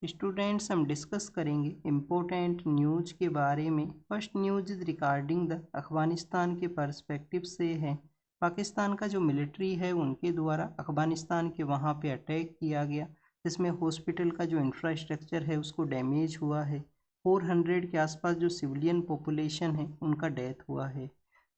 Students हम discuss करेंगे important news के बारे में। First news is regarding the Afghanistan के पर्सपेक्टिव से है। पाकिस्तान का जो मिलिट्री है उनके द्वारा अफगानिस्तान के वहाँ पे अटैक किया गया, जिसमें हॉस्पिटल का जो इंफ्रास्ट्रक्चर है उसको डैमेज हुआ है। 400 के आसपास जो सिविलियन पॉपुलेशन है उनका डेथ हुआ है।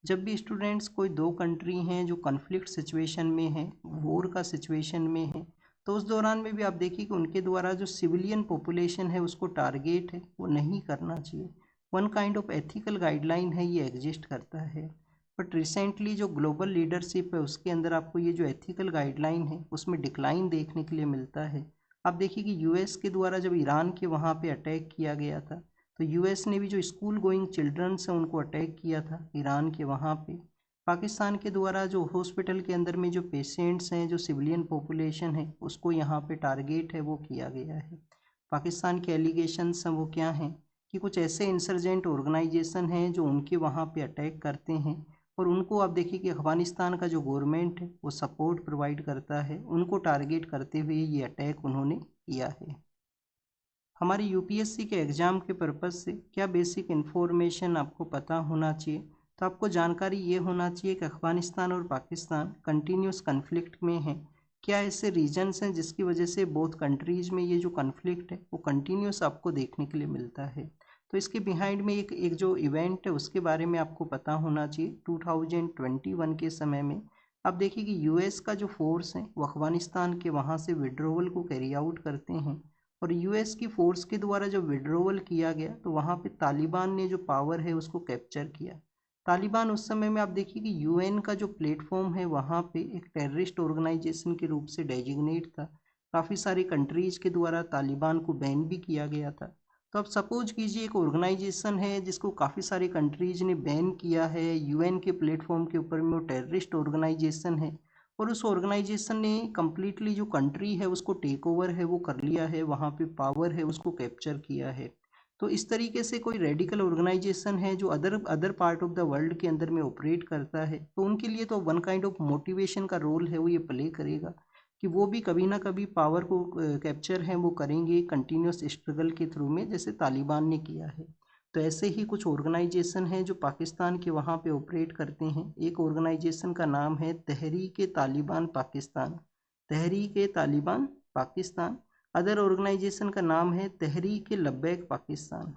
जब भी स्टूडेंट्स कोई दो कंट्री हैं जो कन्फ्लिक्ट सिचुएशन में है, वॉर का सिचुएशन में है, तो उस दौरान में भी आप देखिए कि उनके द्वारा जो सिविलियन पॉपुलेशन है उसको टारगेट है वो नहीं करना चाहिए। One kind of ethical guideline है, ये एग्जिस्ट करता है। बट रिसेंटली जो ग्लोबल लीडरशिप है उसके अंदर आपको ये जो एथिकल गाइडलाइन है उसमें डिक्लाइन देखने के लिए मिलता है। आप देखिए कि यूएस के द्वारा जब ईरान के वहाँ पे अटैक किया गया था, तो यूएस ने भी जो स्कूल गोइंग चिल्ड्रंस हैं उनको अटैक किया था ईरान के वहाँ पे। पाकिस्तान के द्वारा जो हॉस्पिटल के अंदर में जो पेशेंट्स हैं, जो सिविलियन पॉपुलेशन है, उसको यहाँ पे टारगेट है वो किया गया है। पाकिस्तान के एलिगेशंस हैं वो क्या हैं कि कुछ ऐसे इंसर्जेंट ऑर्गेनाइजेशन हैं जो उनके वहाँ पे अटैक करते हैं, और उनको आप देखिए कि अफगानिस्तान का जो गवर्नमेंट है वो सपोर्ट प्रोवाइड करता है, उनको टारगेट करते हुए ये अटैक उन्होंने किया है। हमारी यूपीएससी के एग्ज़ाम के पर्पज़ से क्या बेसिक इन्फॉर्मेशन आपको पता होना चाहिए, तो आपको जानकारी ये होना चाहिए कि अफ़गानिस्तान और पाकिस्तान कंटिन्यूस कन्फ्लिक्ट में हैं। क्या ऐसे रीजन्स हैं जिसकी वजह से बोथ कंट्रीज़ में ये जो कन्फ्लिक्ट है वो कंटिन्यूस आपको देखने के लिए मिलता है। तो इसके बिहाइंड में एक एक जो इवेंट है उसके बारे में आपको पता होना चाहिए। 2021 के समय में आप देखिए कि यूएस का जो फोर्स है वो अफ़गानिस्तान के वहाँ से विड्रोवल को कैरी आउट करते हैं, और यूएस की फोर्स के द्वारा जब विड्रोवल किया गया तो वहाँ पे तालिबान ने जो पावर है उसको कैप्चर किया। तालिबान उस समय में आप देखिए कि यूएन का जो प्लेटफॉर्म है वहाँ पे एक टेररिस्ट ऑर्गेनाइजेशन के रूप से डेजिग्नेट था। काफ़ी सारी कंट्रीज़ के द्वारा तालिबान को बैन भी किया गया था। तो अब सपोज कीजिए एक ऑर्गेनाइजेशन है जिसको काफ़ी सारी कंट्रीज़ ने बैन किया है यूएन के प्लेटफॉर्म के ऊपर में, वो टेररिस्ट ऑर्गेनाइजेशन है, और उस ऑर्गेनाइजेशन ने कम्प्लीटली जो कंट्री है उसको टेक ओवर है वो कर लिया है, वहाँ पे पावर है उसको कैप्चर किया है। तो इस तरीके से कोई रेडिकल ऑर्गेनाइजेशन है जो other other part of the world के अंदर में ऑपरेट करता है, तो उनके लिए तो वन काइंड ऑफ मोटिवेशन का रोल है वो ये प्ले करेगा कि वो भी कभी ना कभी पावर को कैप्चर है वो करेंगे कंटिन्यूस स्ट्रगल के थ्रू में, जैसे तालिबान ने किया है। तो ऐसे ही कुछ ऑर्गेनाइजेशन हैं जो पाकिस्तान के वहाँ पे ऑपरेट करते हैं। एक ऑर्गेनाइजेशन का नाम है तहरीक तालिबान पाकिस्तान, तहरीक तालिबान पाकिस्तान। अदर ऑर्गेनाइजेशन का नाम है तहरीक लब्बैक पाकिस्तान।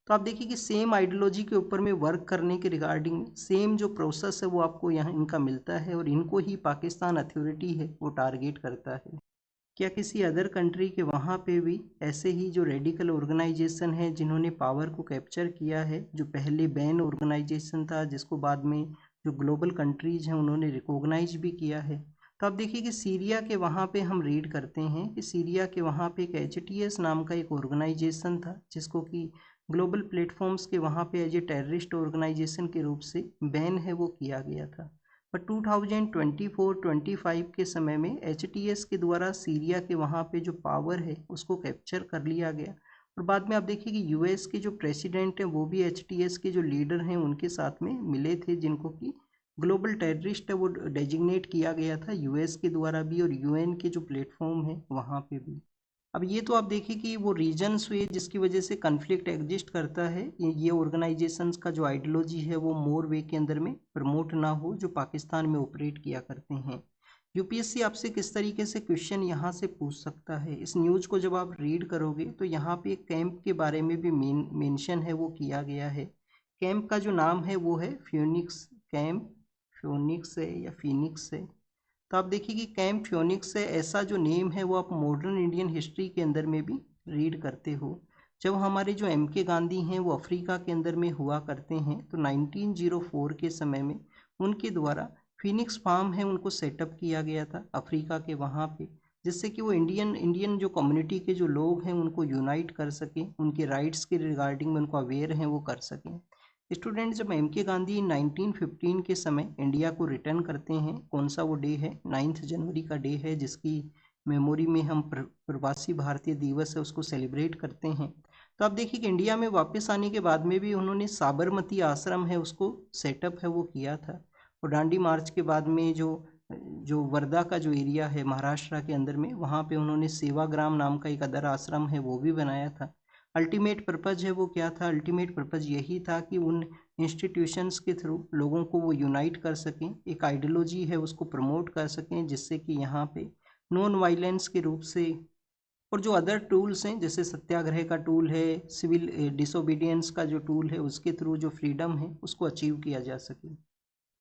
तो आप देखिए कि सेम आइडियोलॉजी के ऊपर में वर्क करने के रिगार्डिंग सेम जो प्रोसेस है वो आपको यहाँ इनका मिलता है, और इनको ही पाकिस्तान अथॉरिटी है वो टारगेट करता है। क्या किसी अदर कंट्री के वहाँ पे भी ऐसे ही जो रेडिकल ऑर्गेनाइजेशन है जिन्होंने पावर को कैप्चर किया है, जो पहले बैन ऑर्गेनाइजेशन था जिसको बाद में जो ग्लोबल कंट्रीज हैं उन्होंने रिकॉग्नाइज भी किया है। तो आप देखिए कि सीरिया के वहाँ पे हम रीड करते हैं कि सीरिया के वहाँ पे एक एचटीएस नाम का एक ऑर्गेनाइजेशन था जिसको कि ग्लोबल प्लेटफॉर्म्स के वहाँ पे एज ए टेररिस्ट ऑर्गेनाइजेशन के रूप से बैन है वो किया गया था। पर 2024-25 के समय में एचटीएस के द्वारा सीरिया के वहाँ पे जो पावर है उसको कैप्चर कर लिया गया, और बाद में आप देखिए कि यूएस के जो प्रेसिडेंट हैं वो भी एचटीएस के जो लीडर हैं उनके साथ में मिले थे, जिनको कि ग्लोबल टेररिस्ट है वो डेजिग्नेट किया गया था यूएस के द्वारा भी और यूएन के जो प्लेटफॉर्म है वहाँ पे भी। अब ये तो आप देखिए कि वो रीजन्स हुए जिसकी वजह से कन्फ्लिक्ट एग्जिस्ट करता है। ये ऑर्गेनाइजेशंस का जो आइडियोलॉजी है वो मोर वे के अंदर में प्रमोट ना हो जो पाकिस्तान में ऑपरेट किया करते हैं। यूपीएससी आपसे किस तरीके से क्वेश्चन यहाँ से पूछ सकता है, इस न्यूज़ को जब आप रीड करोगे तो यहाँ पे एक कैंप के बारे में भी मेंशन है वो किया गया है। कैंप का जो नाम है वो है फ्यूनिक्स कैंप, फ्यूनिक्स है या फिनिक्स है। तो आप देखिए कि कैंप फ्योनिक्स से ऐसा जो नेम है वो आप मॉडर्न इंडियन हिस्ट्री के अंदर में भी रीड करते हो। जब हमारे जो एम के गांधी हैं वो अफ्रीका के अंदर में हुआ करते हैं, तो 1904 के समय में उनके द्वारा फिनिक्स फार्म है उनको सेटअप किया गया था अफ्रीका के वहाँ पे, जिससे कि वो इंडियन इंडियन जो कम्युनिटी के जो लोग हैं उनको यूनाइट कर सकें, उनके राइट्स के रिगार्डिंग में उनको अवेयर हैं वो कर सकें। स्टूडेंट जब एम के गांधी 1915 के समय इंडिया को रिटर्न करते हैं, कौन सा वो डे है, 9 जनवरी का डे है, जिसकी मेमोरी में हम प्रवासी भारतीय दिवस है उसको सेलिब्रेट करते हैं। तो आप देखिए कि इंडिया में वापस आने के बाद में भी उन्होंने साबरमती आश्रम है उसको सेटअप है वो किया था, और डांडी मार्च के बाद में जो जो वर्धा का जो एरिया है महाराष्ट्र के अंदर में, वहाँ पे उन्होंने सेवाग्राम नाम का एक अदर आश्रम है वो भी बनाया था। अल्टीमेट पर्पज़ है वो क्या था? अल्टीमेट पर्पज़ यही था कि उन इंस्टीट्यूशंस के थ्रू लोगों को वो यूनाइट कर सकें, एक आइडियोलॉजी है उसको प्रमोट कर सकें, जिससे कि यहाँ पे नॉन वायलेंस के रूप से, और जो अदर टूल्स हैं जैसे सत्याग्रह का टूल है, सिविल डिसोबीडियंस का जो टूल है, उसके थ्रू जो फ्रीडम है उसको अचीव किया जा सके।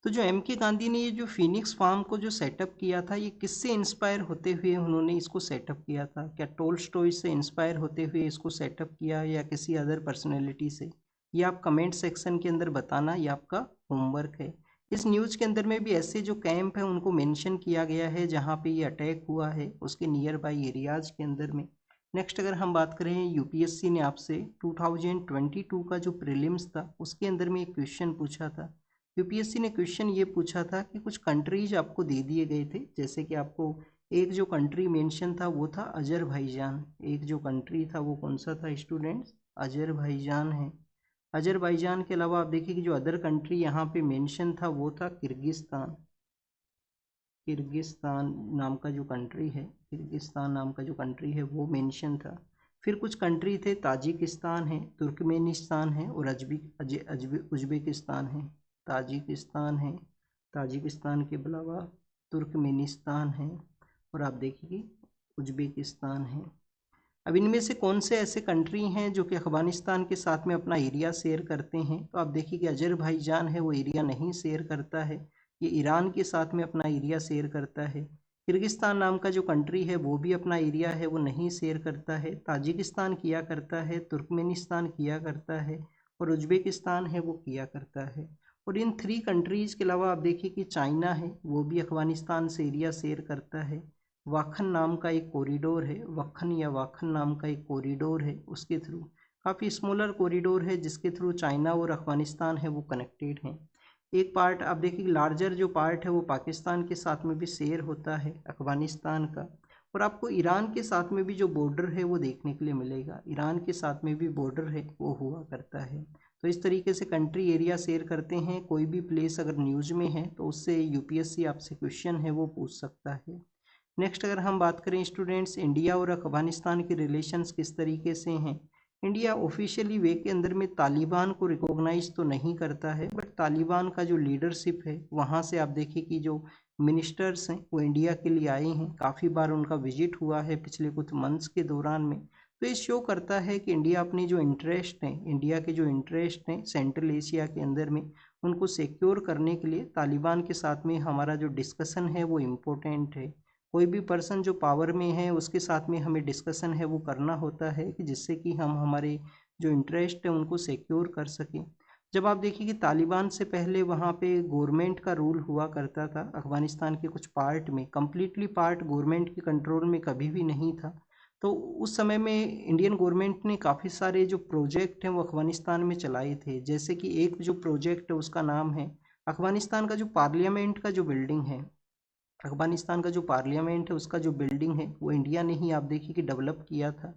तो जो एम के गांधी ने ये जो फिनिक्स फार्म को जो सेटअप किया था, ये किससे इंस्पायर होते हुए उन्होंने इसको सेटअप किया था? क्या टोल्स्टॉय से इंस्पायर होते हुए इसको सेटअप किया या किसी अदर पर्सनैलिटी से? ये आप कमेंट सेक्शन के अंदर बताना, ये आपका होमवर्क है। इस न्यूज़ के अंदर में भी ऐसे जो कैंप है उनको मेंशन किया गया है जहाँ पे ये अटैक हुआ है, उसके नियर बाई एरियाज़ के अंदर में। नेक्स्ट अगर हम बात करें, यूपीएससी ने आपसे 2022 का जो प्रीलिम्स था उसके अंदर में एक क्वेश्चन पूछा था। यूपीएससी ने क्वेश्चन ये पूछा था कि कुछ कंट्रीज आपको दे दिए गए थे, जैसे कि आपको एक जो कंट्री मेंशन था वो था अजरबैजान। एक जो कंट्री था वो कौन सा था स्टूडेंट्स? अजरबैजान है। अजरबैजान के अलावा आप देखिए कि जो अदर कंट्री यहाँ पे मेंशन था वो था किर्गिस्तान। किर्गिस्तान नाम का जो कंट्री है, किर्गिस्तान नाम का जो कंट्री है वो मेंशन था। फिर कुछ कंट्री थे, ताजिकिस्तान है, तुर्कमेनिस्तान है और उज्बेकिस्तान है। ताजिकिस्तान है, ताजिकिस्तान के अलावा तुर्कमेनिस्तान है और आप देखिए उज्बेकिस्तान है। अब इनमें से कौन से ऐसे कंट्री हैं जो कि अफगानिस्तान के साथ में अपना एरिया शेयर करते हैं? तो आप देखिए कि अजरबैजान है वो एरिया नहीं शेयर करता है, ये ईरान के साथ में अपना एरिया शेयर करता है। किर्गिस्तान नाम का जो कंट्री है वो भी अपना एरिया है वो नहीं शेयर करता है। ताजिकिस्तान किया करता है, तुर्कमेनिस्तान किया करता है और उज्बेकिस्तान है वो किया करता है। और इन 3 कंट्रीज़ के अलावा आप देखिए कि चाइना है वो भी अफगानिस्तान से एरिया शेयर करता है। वाखन नाम का एक कॉरिडोर है, वखन या वाखन नाम का एक कॉरिडोर है, उसके थ्रू काफ़ी स्मॉलर कॉरिडोर है जिसके थ्रू चाइना और अफगानिस्तान है वो कनेक्टेड हैं। एक पार्ट आप देखिए लार्जर जो पार्ट है वो पाकिस्तान के साथ में भी शेयर होता है अफगानिस्तान का। और आपको ईरान के साथ में भी जो बॉर्डर है वो देखने के लिए मिलेगा, ईरान के साथ में भी बॉर्डर है वो हुआ करता है। तो इस तरीके से कंट्री एरिया शेयर करते हैं। कोई भी प्लेस अगर न्यूज़ में है तो उससे यूपीएससी आपसे क्वेश्चन है वो पूछ सकता है। नेक्स्ट अगर हम बात करें स्टूडेंट्स, इंडिया और अफगानिस्तान के रिलेशंस किस तरीके से हैं? इंडिया ऑफिशियली वे के अंदर में तालिबान को रिकॉग्नाइज तो नहीं करता है, बट तालिबान का जो लीडरशिप है वहाँ से आप देखिए कि जो मिनिस्टर्स हैं वो इंडिया के लिए आए हैं, काफ़ी बार उनका विजिट हुआ है पिछले कुछ मंथ्स के दौरान में। तो ये शो करता है कि इंडिया अपनी जो इंटरेस्ट हैं, इंडिया के जो इंटरेस्ट हैं सेंट्रल एशिया के अंदर में, उनको सिक्योर करने के लिए तालिबान के साथ में हमारा जो डिस्कशन है वो इम्पोर्टेंट है। कोई भी पर्सन जो पावर में है उसके साथ में हमें डिस्कशन है वो करना होता है कि जिससे कि हम हमारे जो इंटरेस्ट है उनको सिक्योर कर सकें। जब आप देखिए कि तालिबान से पहले वहाँ पे गवर्नमेंट का रूल हुआ करता था अफ़गानिस्तान के कुछ पार्ट में, कम्प्लीटली पार्ट गवर्नमेंट के कंट्रोल में कभी भी नहीं था। तो उस समय में इंडियन गवर्नमेंट ने काफ़ी सारे जो प्रोजेक्ट हैं वो अफ़गानिस्तान में चलाए थे। जैसे कि एक जो प्रोजेक्ट है उसका नाम है अफ़गानिस्तान का जो पार्लियामेंट का जो बिल्डिंग है, अफगानिस्तान का जो पार्लियामेंट है उसका जो बिल्डिंग है वो इंडिया ने ही आप देखिए कि डेवलप किया था।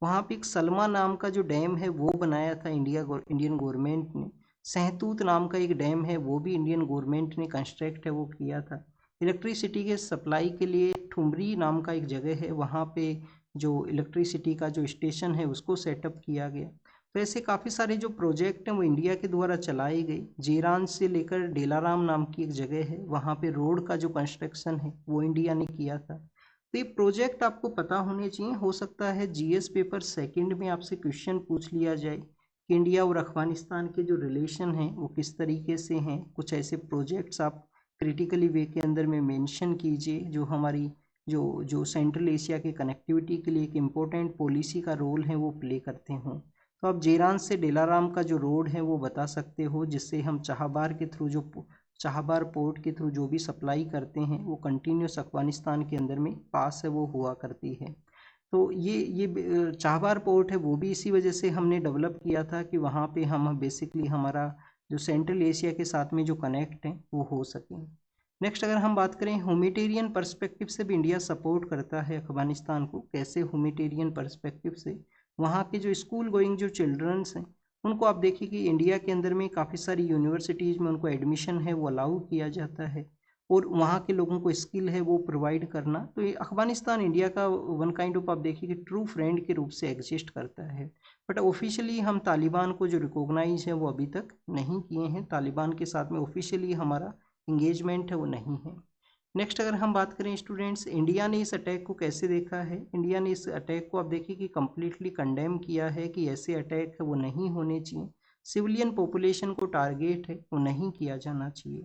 वहाँ पे एक सलमा नाम का जो डैम है वो बनाया था इंडियन गवर्नमेंट ने। सहतूत नाम का एक डैम है वो भी इंडियन गवर्नमेंट ने कंस्ट्रक्ट है वो किया था। इलेक्ट्रिसिटी के सप्लाई के लिए ठुमरी नाम का एक जगह है, वहाँ पे जो इलेक्ट्रिसिटी का जो स्टेशन है उसको सेटअप किया गया। तो ऐसे काफ़ी सारे जो प्रोजेक्ट हैं वो इंडिया के द्वारा चलाए गए। जीरान से लेकर डेलाराम नाम की एक जगह है, वहाँ पे रोड का जो कंस्ट्रक्शन है वो इंडिया ने किया था। तो ये प्रोजेक्ट आपको पता होने चाहिए। हो सकता है जीएस पेपर सेकंड में आपसे क्वेश्चन पूछ लिया जाए कि इंडिया और अफगानिस्तान के जो रिलेशन हैं वो किस तरीके से हैं। कुछ ऐसे प्रोजेक्ट्स आप क्रिटिकली वे के अंदर में मेंशन कीजिए जो हमारी जो जो सेंट्रल एशिया के कनेक्टिविटी के लिए एक इम्पोर्टेंट पॉलिसी का रोल है वो प्ले करते हों। तो आप जेरान से डेलाराम का जो रोड है वो बता सकते हो, जिससे हम चाहबार के थ्रू जो चाहबार पोर्ट के थ्रू जो भी सप्लाई करते हैं वो कंटिन्यूस अफगानिस्तान के अंदर में पास है वो हुआ करती है। तो ये चाहबार पोर्ट है वो भी इसी वजह से हमने डेवलप किया था कि वहाँ पे हम बेसिकली हमारा जो सेंट्रल एशिया के साथ में जो कनेक्ट है वो हो सके। नेक्स्ट अगर हम बात करें ह्यूमैनिटेरियन पर्सपेक्टिव से भी इंडिया सपोर्ट करता है अफगानिस्तान को। कैसे? ह्यूमैनिटेरियन पर्सपेक्टिव से वहाँ के जो स्कूल गोइंग जो चिल्ड्रंस हैं उनको आप देखिए कि इंडिया के अंदर में काफ़ी सारी यूनिवर्सिटीज़ में उनको एडमिशन है वो अलाउ किया जाता है। और वहाँ के लोगों को स्किल है वो प्रोवाइड करना। तो ये अफगानिस्तान इंडिया का वन काइंड ऑफ आप देखिए कि ट्रू फ्रेंड के रूप से एग्जिस्ट करता है। बट ऑफिशियली हम तालिबान को जो रिकॉग्नाइज है वो अभी तक नहीं किए हैं। तालिबान के साथ में ऑफिशियली हमारा इंगेजमेंट है वो नहीं है। नेक्स्ट अगर हम बात करें स्टूडेंट्स, इंडिया ने इस अटैक को कैसे देखा है। इंडिया ने इस अटैक को आप देखिए कि कम्प्लीटली कंडेम किया है कि ऐसे अटैक है वो नहीं होने चाहिए। सिविलियन पॉपुलेशन को टारगेट है वो नहीं किया जाना चाहिए।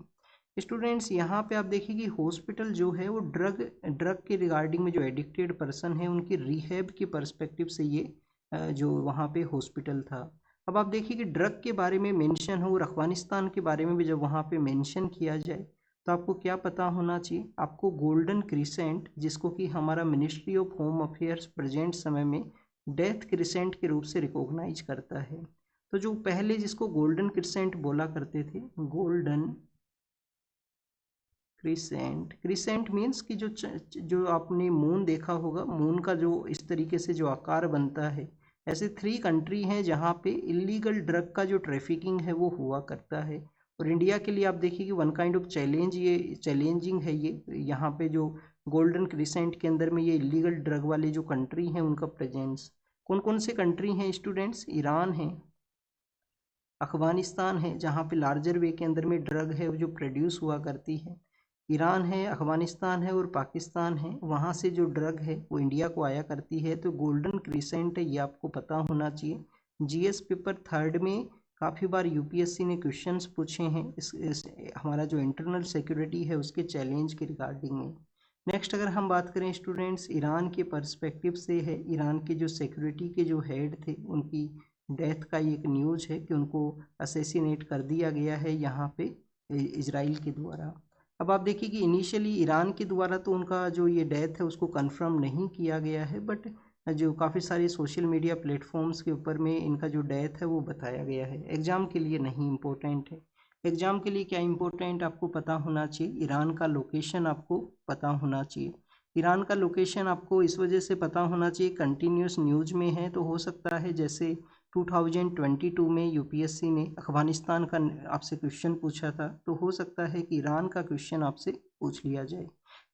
स्टूडेंट्स यहाँ पे आप देखिए कि हॉस्पिटल जो है वो ड्रग के रिगार्डिंग में जो एडिक्टेड पर्सन है उनकी रिहैब के पर्सपेक्टिव से ये जो वहाँ पे हॉस्पिटल था। अब आप देखिए कि ड्रग के बारे में मेंशन हो और अफगानिस्तान के बारे में भी जब वहाँ पे मेंशन किया जाए तो आपको क्या पता होना चाहिए, आपको गोल्डन क्रिसेंट, जिसको कि हमारा ministry of home affairs present समय में डेथ क्रिसेंट के रूप से रिकॉग्नाइज करता है। तो जो पहले जिसको गोल्डन क्रिसेंट बोला करते थे, गोल्डन क्रिसेंट मीन्स कि जो आपने मून देखा होगा, मून का जो इस तरीके से जो आकार बनता है, ऐसे 3 कंट्री हैं जहाँ पे इलीगल ड्रग का जो ट्रैफिकिंग है वो हुआ करता है। और इंडिया के लिए आप देखिए कि वन काइंड ऑफ चैलेंज, ये चैलेंजिंग है ये यहाँ पे जो गोल्डन क्रिसेंट के अंदर में ये इलीगल ड्रग वाले जो कंट्री हैं उनका प्रेजेंस। कौन कौन से कंट्री हैं स्टूडेंट्स? ईरान है, अफगानिस्तान है जहाँ पे लार्जर वे के अंदर में ड्रग है जो प्रोड्यूस हुआ करती है। ईरान है, अफगानिस्तान है और पाकिस्तान है, वहाँ से जो ड्रग है वो इंडिया को आया करती है। तो गोल्डन क्रिसेंट है ये आपको पता होना चाहिए। जीएस पेपर 3rd में काफ़ी बार यूपीएससी ने क्वेश्चंस पूछे हैं इस हमारा जो इंटरनल सिक्योरिटी है उसके चैलेंज के रिगार्डिंग में। नेक्स्ट अगर हम बात करें स्टूडेंट्स, ईरान के पर्सपेक्टिव से है, ईरान के जो सिक्योरिटी के जो हेड थे उनकी डेथ का एक न्यूज़ है कि उनको असैसिनेट कर दिया गया है यहाँ पे इजराइल के द्वारा। अब आप देखिए कि इनिशियली ईरान के द्वारा तो उनका जो ये डेथ है उसको कंफर्म नहीं किया गया है, बट जो काफ़ी सारे सोशल मीडिया प्लेटफॉर्म्स के ऊपर में इनका जो डेथ है वो बताया गया है। एग्ज़ाम के लिए नहीं इम्पोर्टेंट है। एग्ज़ाम के लिए क्या इम्पोर्टेंट आपको पता होना चाहिए, ईरान का लोकेशन आपको पता होना चाहिए। ईरान का लोकेशन आपको इस वजह से पता होना चाहिए, कंटिन्यूस न्यूज़ में है, तो हो सकता है जैसे 2022 में यूपीएससी ने अफगानिस्तान का आपसे क्वेश्चन पूछा था, तो हो सकता है कि ईरान का क्वेश्चन आपसे पूछ लिया जाए।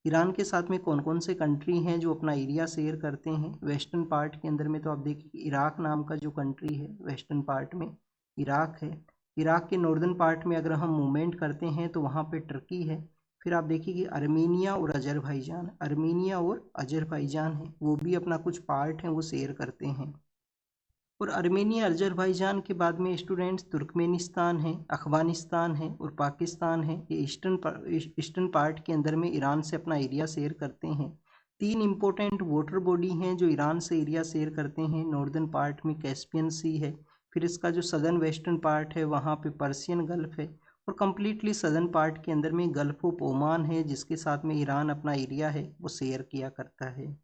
ईरान के साथ में कौन कौन से कंट्री हैं जो अपना एरिया शेयर करते हैं वेस्टर्न पार्ट के अंदर में, तो आप देखिए इराक नाम का जो कंट्री है वेस्टर्न पार्ट में इराक है। इराक के नॉर्दर्न पार्ट में अगर हम मूवमेंट करते हैं तो वहाँ पे टर्की है। फिर आप देखिए कि अर्मीनिया और अजरबैजान, अर्मीनिया और अजरबैजान है, वो भी अपना कुछ पार्ट हैं वो शेयर करते हैं। और अर्मेनिया अजरबैजान के बाद में स्टूडेंट्स तुर्कमेनिस्तान है, अफगानिस्तान है और पाकिस्तान है। ये ईस्टर्न पार्ट के अंदर में ईरान से अपना एरिया शेयर करते हैं। 3 इंपॉर्टेंट वाटर बॉडी हैं जो ईरान से एरिया शेयर करते हैं। नॉर्दर्न पार्ट में कैस्पियन सी है, फिर इसका जो सदर्न वेस्टर्न पार्ट है वहाँ पे पर्सियन गल्फ है, और कम्प्लीटली सदर्न पार्ट के अंदर में गल्फ ऑफ ओमान है जिसके साथ में ईरान अपना एरिया है वो शेयर किया करता है।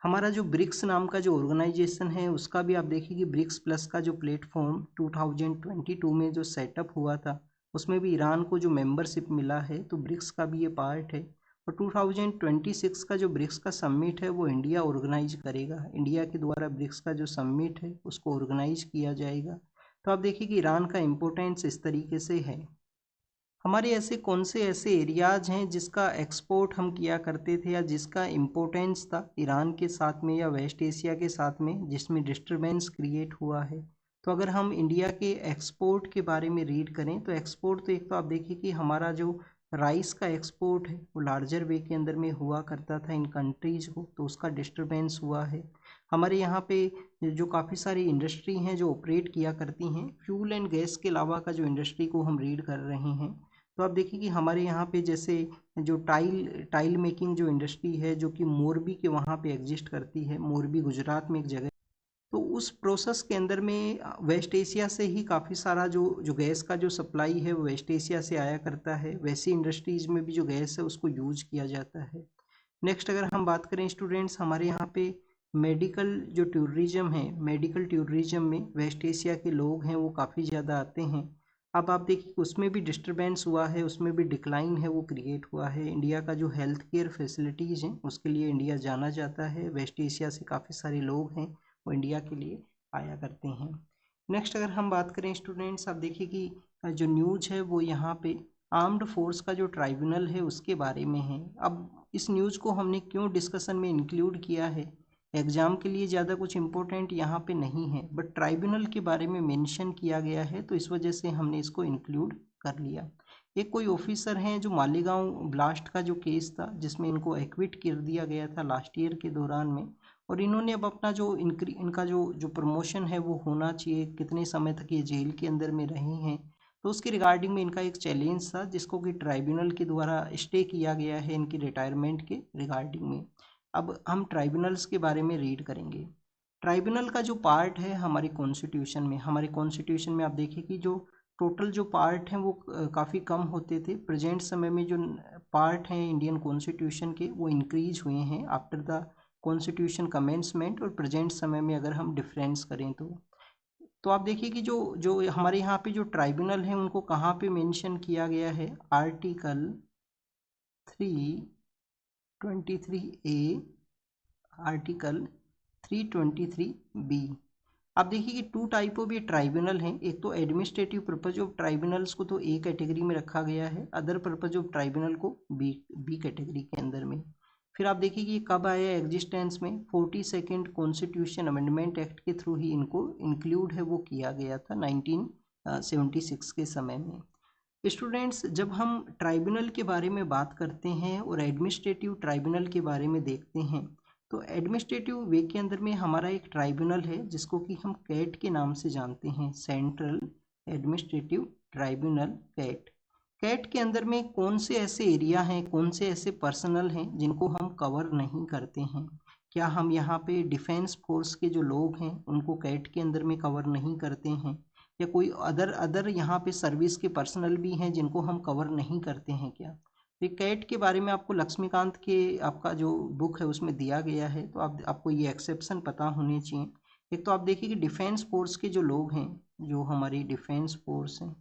हमारा जो ब्रिक्स नाम का जो ऑर्गेनाइजेशन है उसका भी आप देखिए कि ब्रिक्स प्लस का जो प्लेटफॉर्म 2022 में जो सेटअप हुआ था उसमें भी ईरान को जो मेंबरशिप मिला है, तो ब्रिक्स का भी ये पार्ट है। और 2026 का जो ब्रिक्स का समिट है वो इंडिया ऑर्गेनाइज करेगा, इंडिया के द्वारा ब्रिक्स का जो समिट है उसको ऑर्गेनाइज किया जाएगा। तो आप देखिए कि ईरान का इम्पोर्टेंस इस तरीके से है। हमारे ऐसे कौन से ऐसे एरियाज हैं जिसका एक्सपोर्ट हम किया करते थे या जिसका इम्पोर्टेंस था ईरान के साथ में या वेस्ट एशिया के साथ में, जिसमें डिस्टरबेंस क्रिएट हुआ है। तो अगर हम इंडिया के एक्सपोर्ट के बारे में रीड करें तो एक्सपोर्ट तो एक तो आप देखिए कि हमारा जो राइस का एक्सपोर्ट है वो लार्जर वे के अंदर में हुआ करता था इन कंट्रीज़ को, तो उसका डिस्टरबेंस हुआ है। हमारे यहाँ पे जो काफ़ी सारी इंडस्ट्री हैं जो ऑपरेट किया करती हैं, फ्यूल एंड गैस के अलावा का जो इंडस्ट्री को हम रीड कर रहे हैं, तो आप देखिए कि हमारे यहाँ पे जैसे जो टाइल मेकिंग जो इंडस्ट्री है जो कि मोरबी के वहाँ पे एग्जिस्ट करती है, मोरबी गुजरात में एक जगह, तो उस प्रोसेस के अंदर में वेस्ट एशिया से ही काफ़ी सारा जो गैस का जो सप्लाई है वो वेस्ट एशिया से आया करता है। वैसी इंडस्ट्रीज़ में भी जो गैस है उसको यूज किया जाता है। नेक्स्ट अगर हम बात करें स्टूडेंट्स, हमारे यहाँ पे मेडिकल जो टूरिज़्म है, मेडिकल टूरिज़्म में वेस्ट एशिया के लोग हैं वो काफ़ी ज़्यादा आते हैं। अब आप देखिए उसमें भी डिस्टरबेंस हुआ है, उसमें भी डिक्लाइन है वो क्रिएट हुआ है। इंडिया का जो हेल्थ केयर फैसिलिटीज़ हैं उसके लिए इंडिया जाना जाता है, वेस्ट एशिया से काफ़ी सारे लोग हैं वो इंडिया के लिए आया करते हैं। नेक्स्ट अगर हम बात करें स्टूडेंट्स, आप देखिए कि जो न्यूज़ है वो यहाँ पे आर्म्ड फोर्स का जो ट्राइब्यूनल है उसके बारे में है। अब इस न्यूज़ को हमने क्यों डिस्कशन में इंक्लूड किया है, एग्ज़ाम के लिए ज़्यादा कुछ इम्पोर्टेंट यहाँ पे नहीं है, बट ट्राइब्यूनल के बारे में मेंशन किया गया है तो इस वजह से हमने इसको इंक्लूड कर लिया। एक कोई ऑफिसर हैं जो मालेगांव ब्लास्ट का जो केस था जिसमें इनको एक्विट कर दिया गया था लास्ट ईयर के दौरान में, और इन्होंने अब अपना जो इनका जो प्रमोशन है वो होना चाहिए, कितने समय तक ये जेल के अंदर में रहे हैं, तो उसके रिगार्डिंग में इनका एक चैलेंज था जिसको कि ट्राइब्यूनल के द्वारा स्टे किया गया है इनकी रिटायरमेंट के रिगार्डिंग में। अब हम ट्राइब्यूनल्स के बारे में रीड करेंगे। ट्राइब्यूनल का जो पार्ट है हमारे कॉन्स्टिट्यूशन में आप देखिए कि जो टोटल जो पार्ट हैं वो काफ़ी कम होते थे। प्रेजेंट समय में जो पार्ट हैं इंडियन कॉन्स्टिट्यूशन के वो इंक्रीज हुए हैं आफ्टर द कॉन्स्टिट्यूशन कमेंसमेंट, और प्रेजेंट समय में अगर हम डिफरेंस करें तो आप देखिए कि जो जो हमारे यहाँ पे जो ट्राइब्यूनल हैं उनको कहाँ पे मेंशन किया गया है, आर्टिकल 323A, आर्टिकल 323B। आप देखिए कि टू टाइप ऑफ ये ट्राइब्यूनल हैं, एक तो एडमिनिस्ट्रेटिव पर्पज ऑफ ट्राइब्यूनल्स को तो ए कैटेगरी में रखा गया है, अदर पर्पज ऑफ ट्राइब्यूनल को बी कैटेगरी के अंदर में। फिर आप देखिए कि ये कब आया एग्जिस्टेंस में, 42nd कॉन्स्टिट्यूशन अमेंडमेंट एक्ट के थ्रू ही इनको इंक्लूड है वो किया गया था 1976 के समय में। स्टूडेंट्स, जब हम ट्राइब्यूनल के बारे में बात करते हैं और एडमिनिस्ट्रेटिव ट्राइब्यूनल के बारे में देखते हैं तो एडमिनिस्ट्रेटिव वे के अंदर में हमारा एक ट्राइब्यूनल है जिसको कि हम कैट के नाम से जानते हैं, central administrative tribunal CAT. CAT के अंदर में कौन से ऐसे एरिया हैं, कौन से ऐसे पर्सनल हैं जिनको हम कवर नहीं करते हैं? क्या हम यहाँ पे डिफेंस फोर्स के जो लोग हैं उनको कैट के अंदर में कवर नहीं करते हैं, या कोई अदर यहाँ पे सर्विस के पर्सनल भी हैं जिनको हम कवर नहीं करते हैं क्या? तो कैट के बारे में आपको लक्ष्मीकांत के आपका जो बुक है उसमें दिया गया है, तो आपको ये एक्सेप्शन पता होने चाहिए। एक तो आप देखिए कि डिफेंस फोर्स के जो लोग हैं, जो हमारी डिफेंस फोर्स हैं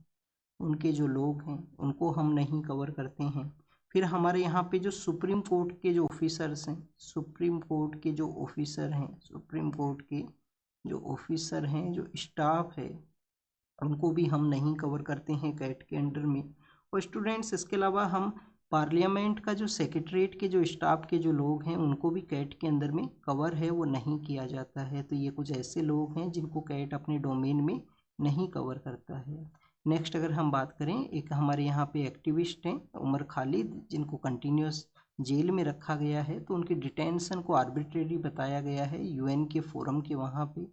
उनके जो लोग हैं उनको हम नहीं कवर करते हैं। फिर हमारे यहाँ पे जो सुप्रीम कोर्ट के जो ऑफिसर्स हैं, सुप्रीम कोर्ट के जो ऑफिसर हैं, सुप्रीम कोर्ट के जो ऑफिसर हैं, जो स्टाफ है, उनको भी हम नहीं कवर करते हैं कैट के अंडर में। और स्टूडेंट्स, इसके अलावा हम पार्लियामेंट का जो सेक्रेटरीट के जो स्टाफ के जो लोग हैं उनको भी कैट के अंदर में कवर है वो नहीं किया जाता है। तो ये कुछ ऐसे लोग हैं जिनको कैट अपने डोमेन में नहीं कवर करता है। नेक्स्ट अगर हम बात करें, एक हमारे यहाँ पे एक्टिविस्ट हैं उमर खालिद, जिनको कंटिन्यूस जेल में रखा गया है, तो उनकी डिटेंशन को आर्बिट्रेरी बताया गया है यूएन के फोरम के वहाँ पे।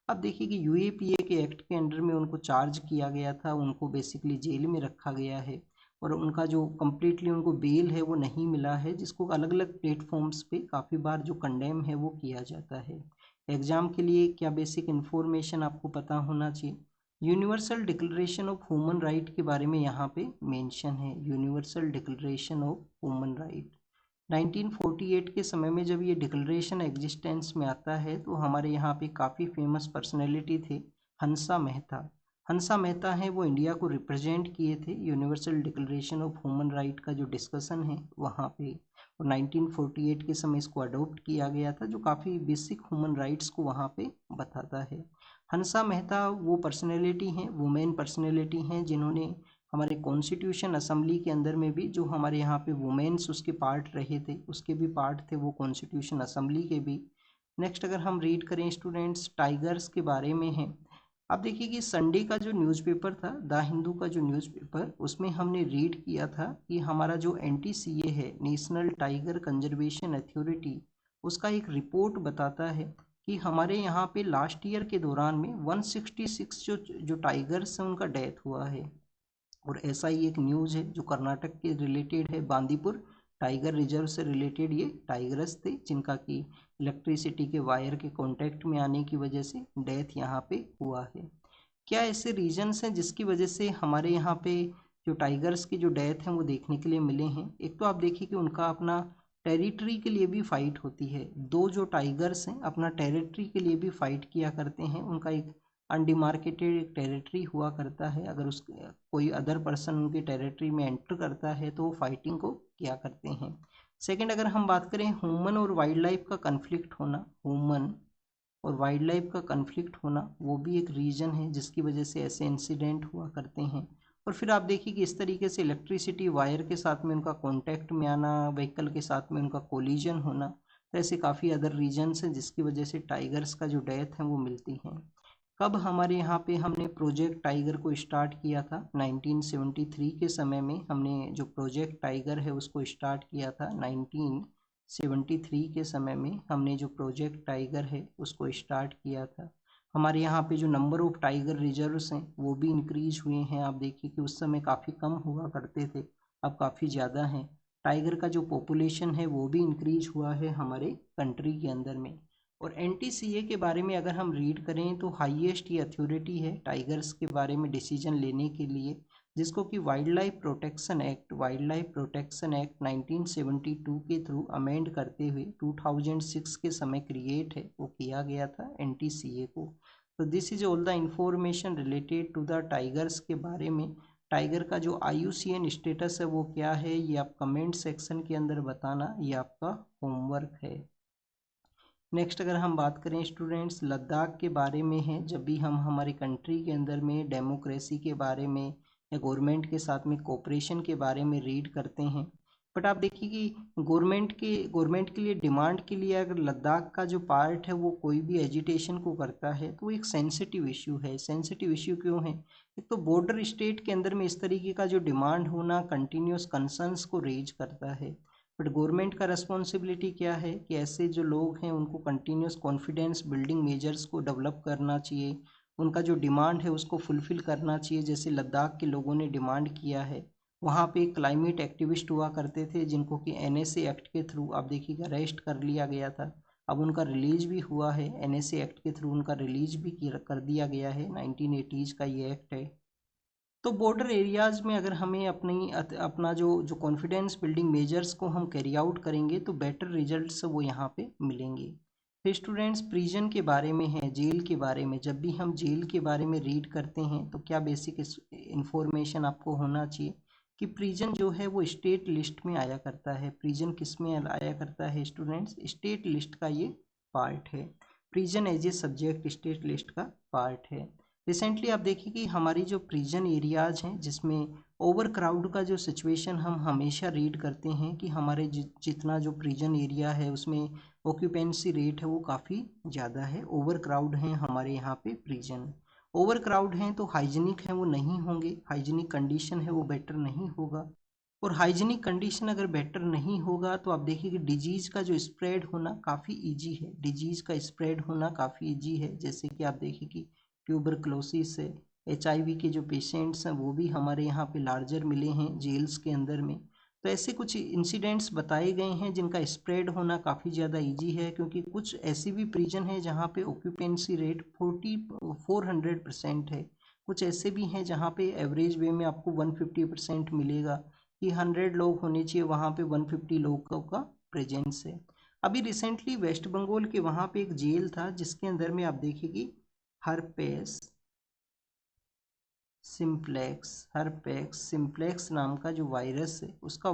अब देखिए कि यूएपीए के एक्ट के अंडर में उनको चार्ज किया गया था, उनको बेसिकली जेल में रखा गया है, और उनका जो कम्प्लीटली उनको बेल है वो नहीं मिला है, जिसको अलग अलग प्लेटफॉर्म्स पे काफ़ी बार जो कंडेम है वो किया जाता है। एग्ज़ाम के लिए क्या बेसिक इन्फॉर्मेशन आपको पता होना चाहिए, universal declaration of human right के बारे में यहाँ पे मेंशन है, universal declaration of human right. 1948 के समय में जब ये डिक्लेरेशन एग्जिस्टेंस में आता है तो हमारे यहाँ पे काफ़ी फेमस पर्सनैलिटी थे, हंसा मेहता। हंसा मेहता हैं वो इंडिया को रिप्रेजेंट किए थे universal declaration of human right का जो डिस्कशन है वहाँ पे, और 1948 के समय इसको अडोप्ट किया गया था जो काफ़ी बेसिक ह्यूमन राइट्स को वहाँ पे बताता है। हंसा मेहता वो पर्सनैलिटी हैं, वुमेन पर्सनैलिटी हैं, जिन्होंने हमारे कॉन्स्टिट्यूशन असेंबली के अंदर में भी जो हमारे यहाँ पे वुमेन्स उसके पार्ट रहे थे, उसके भी पार्ट थे वो कॉन्स्टिट्यूशन असेंबली के भी। नेक्स्ट अगर हम रीड करें स्टूडेंट्स, टाइगर्स के बारे में है। अब देखिए कि संडे का जो न्यूज़पेपर था, द हिंदू का जो न्यूज़पेपर, उसमें हमने रीड किया था कि हमारा जो NTCA है, नेशनल टाइगर कंजर्वेशन अथॉरिटी, उसका एक रिपोर्ट बताता है कि हमारे यहाँ पे लास्ट ईयर के दौरान में 166 जो टाइगर्स हैं उनका डेथ हुआ है। और ऐसा ही एक न्यूज़ है जो कर्नाटक के रिलेटेड है, बांदीपुर टाइगर रिजर्व से रिलेटेड ये टाइगर्स थे जिनका कि इलेक्ट्रिसिटी के वायर के कांटेक्ट में आने की वजह से डेथ यहाँ पे हुआ है। क्या ऐसे रीजंस हैं जिसकी वजह से हमारे यहाँ पे जो टाइगर्स की जो डेथ हैं वो देखने के लिए मिले हैं? एक तो आप देखिए कि उनका अपना टेरिटरी के लिए भी फाइट होती है, दो जो टाइगर्स हैं अपना टेरिटरी के लिए भी फाइट किया करते हैं, उनका एक अनडिमार्केटेड एक टेरिटरी हुआ करता है, अगर उस कोई अदर पर्सन उनके टेरिटरी में एंटर करता है तो वो फाइटिंग को किया करते हैं। सेकंड, अगर हम बात करें ह्यूमन और वाइल्ड लाइफ का कन्फ्लिक्ट होना, ह्यूमन और वाइल्ड लाइफ का कन्फ्लिक्ट होना वो भी एक रीज़न है जिसकी वजह से ऐसे इंसिडेंट हुआ करते हैं। और फिर आप देखिए कि इस तरीके से इलेक्ट्रिसिटी वायर के साथ में उनका कॉन्टैक्ट में आना, व्हीकल के साथ में उनका कोलिजन होना, तो ऐसे काफ़ी अदर रीजन्स हैं जिसकी वजह से टाइगर्स का जो डेथ है वो मिलती है। कब हमारे यहाँ पे हमने प्रोजेक्ट टाइगर को स्टार्ट किया था? 1973 के समय में हमने जो प्रोजेक्ट टाइगर है उसको स्टार्ट किया था। 1973 के समय में हमने जो प्रोजेक्ट टाइगर है उसको स्टार्ट किया था। हमारे यहाँ पे जो नंबर ऑफ टाइगर रिजर्व्स हैं वो भी इंक्रीज हुए हैं। आप देखिए कि उस समय काफ़ी कम हुआ करते थे, अब काफ़ी ज़्यादा हैं। टाइगर का जो पॉपुलेशन है वो भी इंक्रीज हुआ है हमारे कंट्री के अंदर में। और एनटीसीए के बारे में अगर हम रीड करें तो हाईएस्ट ये अथॉरिटी है टाइगर्स के बारे में डिसीजन लेने के लिए, जिसको कि वाइल्ड लाइफ प्रोटेक्शन एक्ट 1972 के थ्रू अमेंड करते हुए 2006 के समय क्रिएट है वो किया गया था एनटीसीए को। तो this is all the information related to the tigers के बारे में। टाइगर का जो IUCN स्टेटस है वो क्या है ये आप कमेंट सेक्शन के अंदर बताना, ये आपका होमवर्क है। नेक्स्ट अगर हम बात करें स्टूडेंट्स लद्दाख के बारे में है, जब भी हम हमारे कंट्री के अंदर में डेमोक्रेसी के बारे में या गवर्नमेंट के साथ में कोऑपरेशन के बारे में रीड करते हैं, बट आप देखिए कि गवर्नमेंट के लिए डिमांड के लिए अगर लद्दाख का जो पार्ट है वो कोई भी एजिटेशन को करता है तो वो एक सेंसिटिव इश्यू है। सेंसिटिव इश्यू क्यों है? एक तो बॉर्डर स्टेट के अंदर में इस तरीके का जो डिमांड होना कंटिन्यूस कंसर्न्स को रेज करता है। बट गवर्नमेंट का रिस्पॉन्सिबिलिटी क्या है कि ऐसे जो लोग हैं उनको कंटिन्यूस कॉन्फिडेंस बिल्डिंग मेजर्स को डेवलप करना चाहिए, उनका जो डिमांड है उसको फुलफ़िल करना चाहिए। जैसे लद्दाख के लोगों ने डिमांड किया है, वहाँ पे क्लाइमेट एक्टिविस्ट हुआ करते थे जिनको कि NSA एक्ट के थ्रू आप देखिएगा अरेस्ट कर लिया गया था। अब उनका रिलीज भी हुआ है, NSA एक्ट के थ्रू उनका रिलीज भी कर दिया गया है। 1980s का ये एक्ट है। तो बॉर्डर एरियाज़ में अगर हमें अपना जो कॉन्फिडेंस बिल्डिंग मेजर्स को हम कैरी आउट करेंगे तो बेटर रिजल्ट्स वो यहाँ पे मिलेंगे। फिर स्टूडेंट्स प्रिजन के बारे में है, जेल के बारे में। जब भी हम जेल के बारे में रीड करते हैं तो क्या बेसिक इंफॉर्मेशन आपको होना चाहिए कि प्रिजन जो है वो स्टेट लिस्ट में आया करता है। प्रिजन किस में आया करता है स्टूडेंट्स? स्टेट लिस्ट का ये पार्ट है। Prison as a subject state list का पार्ट है। रिसेंटली आप देखिए कि हमारी जो प्रिजन एरियाज हैं जिसमें ओवर क्राउड का जो सिचुएशन हम हमेशा रीड करते हैं कि हमारे जितना जो प्रिजन एरिया है उसमें ऑक्यूपेंसी रेट है वो काफ़ी ज़्यादा है। ओवर क्राउड हैं हमारे यहाँ पे प्रिजन। ओवर क्राउड हैं तो हाइजीनिक है वो नहीं होंगे, हाइजीनिक कंडीशन है वो बेटर नहीं होगा। और हाइजीनिक कंडीशन अगर बेटर नहीं होगा तो आप देखिए कि डिजीज़ का जो स्प्रेड होना काफ़ी ईजी है। डिजीज़ का स्प्रेड होना काफ़ी ईजी है। जैसे कि आप देखिए कि ट्यूबरक्लोसिस है, HIV के जो पेशेंट्स हैं वो भी हमारे यहाँ पे लार्जर मिले हैं जेल्स के अंदर में। तो ऐसे कुछ इंसिडेंट्स बताए गए हैं जिनका स्प्रेड होना काफ़ी ज़्यादा इजी है, क्योंकि कुछ ऐसी भी प्रिजन है जहाँ पे ऑक्यूपेंसी रेट 400% है। कुछ ऐसे भी हैं जहाँ पे एवरेज वे में आपको 150% मिलेगा कि 100 लोग होने चाहिए, वहाँ पे 150 लोगों का प्रेजेंस है। अभी रिसेंटली वेस्ट बंगाल के वहाँ पे एक जेल था जिसके अंदर में आप देखिए कि हरपेस सिम्प्लेक्स नाम का जो वायरस है उसका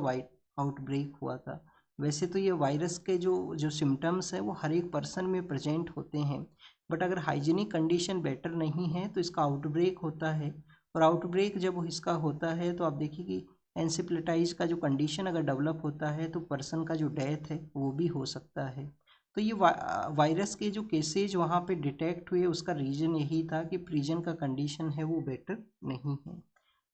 आउटब्रेक हुआ था। वैसे तो ये वायरस के जो सिम्टम्स हैं वो हर एक पर्सन में प्रेजेंट होते हैं, बट अगर हाइजीनिक कंडीशन बेटर नहीं है तो इसका आउटब्रेक होता है। और आउटब्रेक जब इसका होता है तो आप देखिए कि एंसेफ्लाइटिस का जो कंडीशन अगर डेवलप होता है तो पर्सन का जो डेथ है वो भी हो सकता है। तो ये वायरस के जो केसेज वहाँ पे डिटेक्ट हुए उसका रीज़न यही था कि प्रिजन का कंडीशन है वो बेटर नहीं है।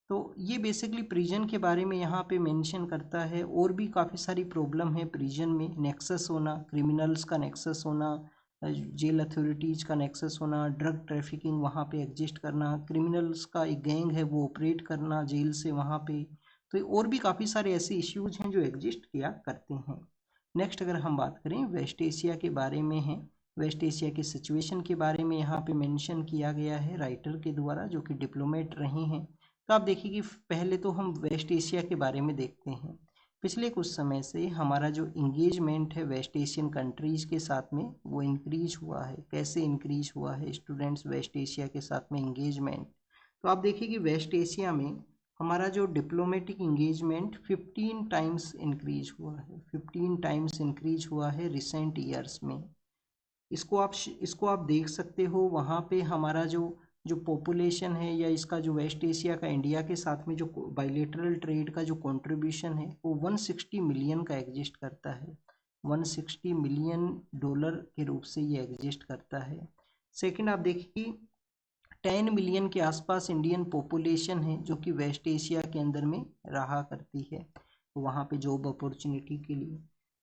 तो ये बेसिकली प्रिजन के बारे में यहाँ पे मेंशन करता है। और भी काफ़ी सारी प्रॉब्लम है प्रिजन में, नेक्सस होना, क्रिमिनल्स का नेक्सस होना, जेल अथॉरिटीज़ का नेक्सस होना, ड्रग ट्रैफिकिंग वहाँ पे एग्जिस्ट करना, क्रिमिनल्स का एक गैंग है वो ऑपरेट करना जेल से वहाँ पे। तो और भी काफ़ी सारे ऐसे इश्यूज हैं जो एग्जिस्ट किया करते हैं। नेक्स्ट अगर हम बात करें वेस्ट एशिया के बारे में है, वेस्ट एशिया की सिचुएशन के बारे में यहाँ पे मेंशन किया गया है राइटर के द्वारा जो कि डिप्लोमेट रहे हैं। तो आप देखिए कि पहले तो हम वेस्ट एशिया के बारे में देखते हैं। पिछले कुछ समय से हमारा जो इंगेजमेंट है वेस्ट एशियन कंट्रीज़ के साथ में वो इंक्रीज हुआ है। कैसे इंक्रीज हुआ है स्टूडेंट्स वेस्ट एशिया के साथ में इंगेजमेंट? तो आप देखिए कि वेस्ट एशिया में हमारा जो डिप्लोमेटिक इंगेजमेंट 15 टाइम्स इंक्रीज हुआ है। 15 टाइम्स इंक्रीज हुआ है रिसेंट ईयर्स में। इसको आप देख सकते हो। वहाँ पे हमारा जो जो पॉपुलेशन है या इसका जो वेस्ट एशिया का इंडिया के साथ में जो बाइलेटरल ट्रेड का जो कंट्रीब्यूशन है वो 160 मिलियन का एग्जिस्ट करता है। 160 मिलियन डॉलर के रूप से ये एग्जिस्ट करता है। सेकंड आप देखिए 10 मिलियन के आसपास इंडियन पॉपुलेशन है जो कि वेस्ट एशिया के अंदर में रहा करती है वहाँ पे जॉब अपॉर्चुनिटी के लिए।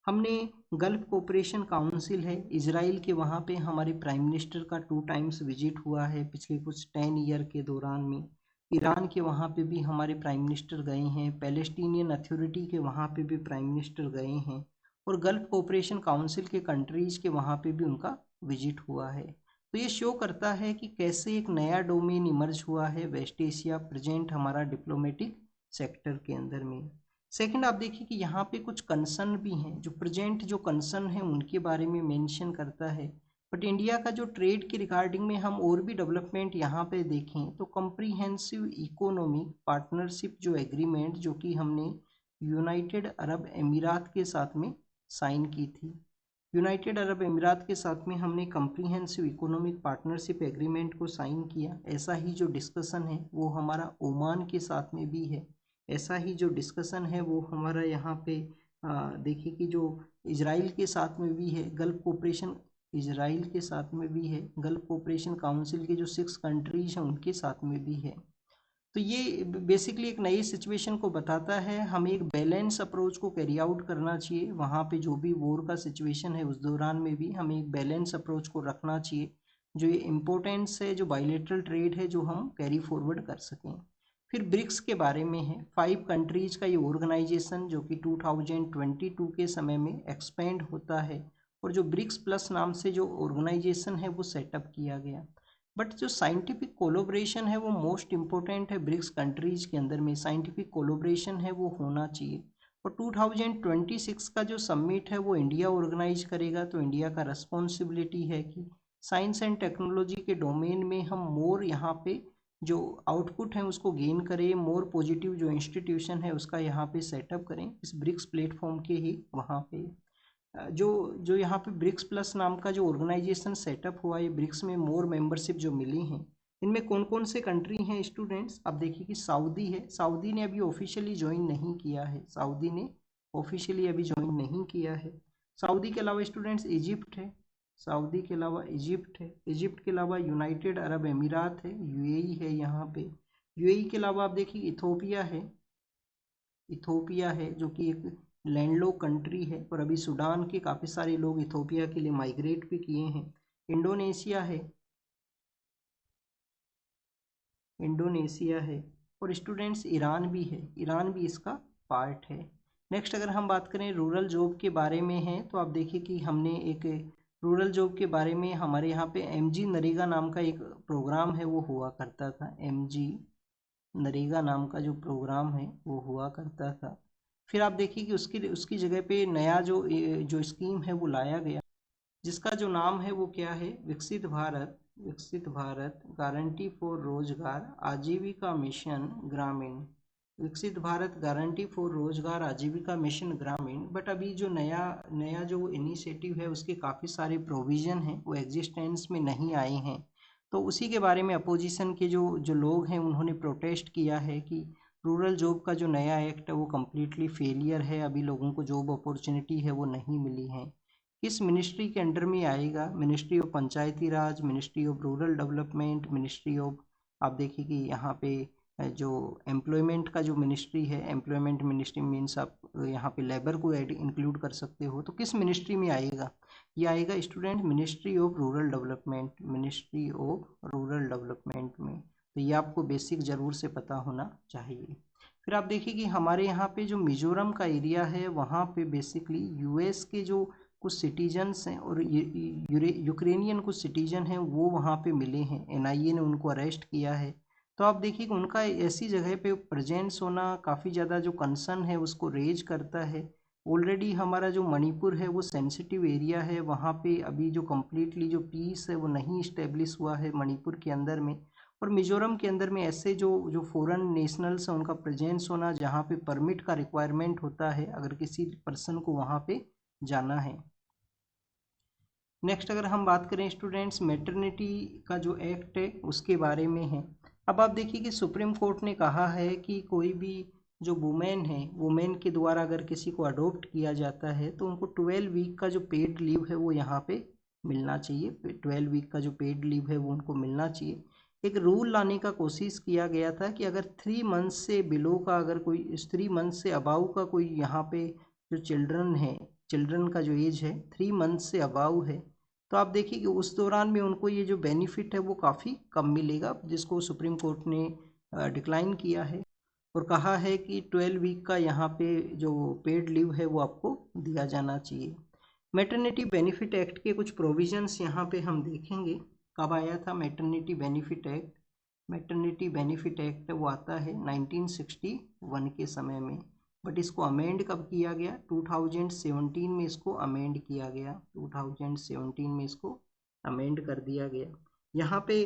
हमने गल्फ कोऑपरेशन काउंसिल है इजराइल के, वहाँ पे हमारे प्राइम मिनिस्टर का 2 टाइम्स विजिट हुआ है पिछले कुछ 10 ईयर के दौरान में। ईरान के वहाँ पे भी हमारे प्राइम मिनिस्टर गए हैं, पैलेस्टीनियन अथॉरिटी के वहाँ पे भी प्राइम मिनिस्टर गए हैं, और गल्फ कोऑपरेशन काउंसिल के कंट्रीज के वहाँ पे भी उनका विजिट हुआ है। तो ये शो करता है कि कैसे एक नया डोमेन इमर्ज हुआ है वेस्ट एशिया प्रेजेंट हमारा डिप्लोमेटिक सेक्टर के अंदर में। सेकंड आप देखिए कि यहाँ पे कुछ कंसर्न भी हैं, जो प्रेजेंट जो कंसर्न है उनके बारे में मेंशन करता है। बट इंडिया का जो ट्रेड के रिगार्डिंग में हम और भी डेवलपमेंट यहाँ पे देखें तो कम्प्रीहेंसिव इकोनॉमिक पार्टनरशिप जो एग्रीमेंट जो कि हमने यूनाइटेड अरब अमीरात के साथ में साइन की थी, यूनाइटेड अरब अमीरात के साथ में हमने कम्प्रीहेंसिव इकोनॉमिक पार्टनरशिप एग्रीमेंट को साइन किया। ऐसा ही जो डिस्कशन है वो हमारा ओमान के साथ में भी है। ऐसा ही जो डिस्कशन है वो हमारा यहाँ पे देखिए कि जो इजराइल के साथ में भी है, गल्फ कोऑपरेशन इजराइल के साथ में भी है, गल्फ कोऑपरेशन काउंसिल के जो 6 कंट्रीज हैं उनके साथ में भी है। तो ये बेसिकली एक नई सिचुएशन को बताता है, हमें एक बैलेंस अप्रोच को कैरी आउट करना चाहिए। वहाँ पे जो भी वॉर का सिचुएशन है उस दौरान में भी हमें एक बैलेंस अप्रोच को रखना चाहिए, जो ये इम्पोर्टेंस है, जो बायलेटरल ट्रेड है, जो हम कैरी फॉरवर्ड कर सकें। फिर ब्रिक्स के बारे में है, 5 कंट्रीज का ये ऑर्गेनाइजेशन जो कि 2022 के समय में एक्सपेंड होता है, और जो ब्रिक्स प्लस नाम से जो ऑर्गेनाइजेशन है वो सेटअप किया गया। बट जो साइंटिफिक कोलोब्रेशन है वो मोस्ट इम्पोर्टेंट है ब्रिक्स कंट्रीज के अंदर में, साइंटिफिक कोलोब्रेशन है वो होना चाहिए। और 2026 का जो समिट है वो इंडिया ऑर्गेनाइज करेगा, तो इंडिया का रिस्पॉन्सिबिलिटी है कि साइंस एंड टेक्नोलॉजी के डोमेन में हम मोर यहाँ पे जो आउटपुट है उसको गेन करें, मोर पॉजिटिव जो इंस्टीट्यूशन है उसका यहाँ पे सेटअप करें इस ब्रिक्स प्लेटफॉर्म के ही वहाँ पे। जो जो यहाँ पे ब्रिक्स प्लस नाम का जो ऑर्गेनाइजेशन सेटअप हुआ है, ब्रिक्स में मोर मेंबरशिप जो मिली हैं, इनमें कौन कौन से कंट्री हैं स्टूडेंट्स? अब देखिए कि सऊदी है, सऊदी ने अभी ऑफिशियली ज्वाइन नहीं किया है, सऊदी ने ऑफिशियली अभी ज्वाइन नहीं किया है। सऊदी के अलावा स्टूडेंट्स इजिप्ट है, सऊदी के अलावा इजिप्ट है, इजिप्ट के अलावा यूनाइटेड अरब अमीरात है, यूएई है यहाँ पे। यूएई के अलावा आप देखिए इथोपिया है, इथोपिया है जो कि एक लैंडलॉक कंट्री है, और अभी सूडान के काफ़ी सारे लोग इथोपिया के लिए माइग्रेट भी किए हैं। इंडोनेशिया है, इंडोनेशिया है, और स्टूडेंट्स ईरान भी है, ईरान भी इसका पार्ट है। नेक्स्ट अगर हम बात करें रूरल जॉब के बारे में है, तो आप देखिए कि हमने एक रूरल जॉब के बारे में हमारे यहाँ पे एमजी नरेगा नाम का एक प्रोग्राम है वो हुआ करता था, एमजी नरेगा नाम का जो प्रोग्राम है वो हुआ करता था। फिर आप देखिए कि उसकी जगह पे नया जो स्कीम है वो लाया गया, जिसका जो नाम है वो क्या है, विकसित भारत गारंटी फॉर रोजगार आजीविका मिशन ग्रामीण, विकसित भारत गारंटी फॉर रोजगार आजीविका मिशन ग्रामीण। बट अभी जो नया नया जो इनिशिएटिव है उसके काफ़ी सारे प्रोविज़न हैं वो एग्जिस्टेंस में नहीं आए हैं। तो उसी के बारे में अपोजिशन के जो जो लोग हैं उन्होंने प्रोटेस्ट किया है कि रूरल जॉब का जो नया एक्ट है वो कम्प्लीटली फेलियर है, अभी लोगों को जॉब अपॉर्चुनिटी है वो नहीं मिली है। किस मिनिस्ट्री के अंडर में आएगा? Ministry of Panchayati Raj, ministry of rural development, ministry of, आप देखिए कि यहाँ पे जो एम्प्लॉयमेंट का जो मिनिस्ट्री है, एम्प्लॉयमेंट मिनिस्ट्री मीन्स आप यहाँ पे लेबर को ऐड इंक्लूड कर सकते हो, तो किस मिनिस्ट्री में आएगा? ये आएगा student ministry of rural development, ministry of rural development में। तो ये आपको बेसिक ज़रूर से पता होना चाहिए। फिर आप देखिए कि हमारे यहाँ पे जो मिजोरम का एरिया है वहाँ पे बेसिकली यूएस के जो कुछ सिटीजन्स हैं और यूक्रेनियन कुछ सिटीजन हैं वो वहाँ पे मिले हैं, एनआईए ने उनको अरेस्ट किया है। तो आप देखिए कि उनका ऐसी जगह पे प्रेजेंस होना काफ़ी ज़्यादा जो कंसर्न है उसको रेज करता है। ऑलरेडी हमारा जो मणिपुर है वो सेंसिटिव एरिया है, वहाँ पे अभी जो कम्प्लीटली जो पीस है वो नहीं इस्टेब्लिश हुआ है मणिपुर के अंदर में। और मिजोरम के अंदर में ऐसे जो जो फॉरेन नेशनल्स हैं उनका प्रेजेंस होना, जहाँ पे परमिट का रिक्वायरमेंट होता है अगर किसी पर्सन को वहाँ पे जाना है। नेक्स्ट अगर हम बात करें स्टूडेंट्स, मैटरनिटी का जो एक्ट है उसके बारे में है। अब आप देखिए कि सुप्रीम कोर्ट ने कहा है कि कोई भी जो वुमेन है, वुमेन के द्वारा अगर किसी को अडॉप्ट किया जाता है तो उनको 12 वीक का जो पेड लीव है वो यहाँ पे मिलना चाहिए। 12 वीक का जो पेड लीव है वो उनको मिलना चाहिए। एक रूल लाने का कोशिश किया गया था कि अगर 3 मंथ से बिलो का, अगर कोई 3 मंथ से अबाउ का कोई यहाँ पे जो चिल्ड्रन है, चिल्ड्रन का जो एज है 3 मंथ से अबाउ है, तो आप देखिए कि उस दौरान में उनको ये जो बेनिफिट है वो काफ़ी कम मिलेगा, जिसको सुप्रीम कोर्ट ने डिक्लाइन किया है और कहा है कि 12 वीक का यहाँ पे जो पेड लीव है वो आपको दिया जाना चाहिए। मैटरनिटी बेनिफिट एक्ट के कुछ प्रोविजंस यहाँ पे हम देखेंगे। कब आया था maternity benefit act? Maternity benefit act वो आता है 1961 के समय में, बट इसको अमेंड कब किया गया? 2017 में इसको अमेंड किया गया। 2017 में इसको अमेंड कर दिया गया। यहाँ पे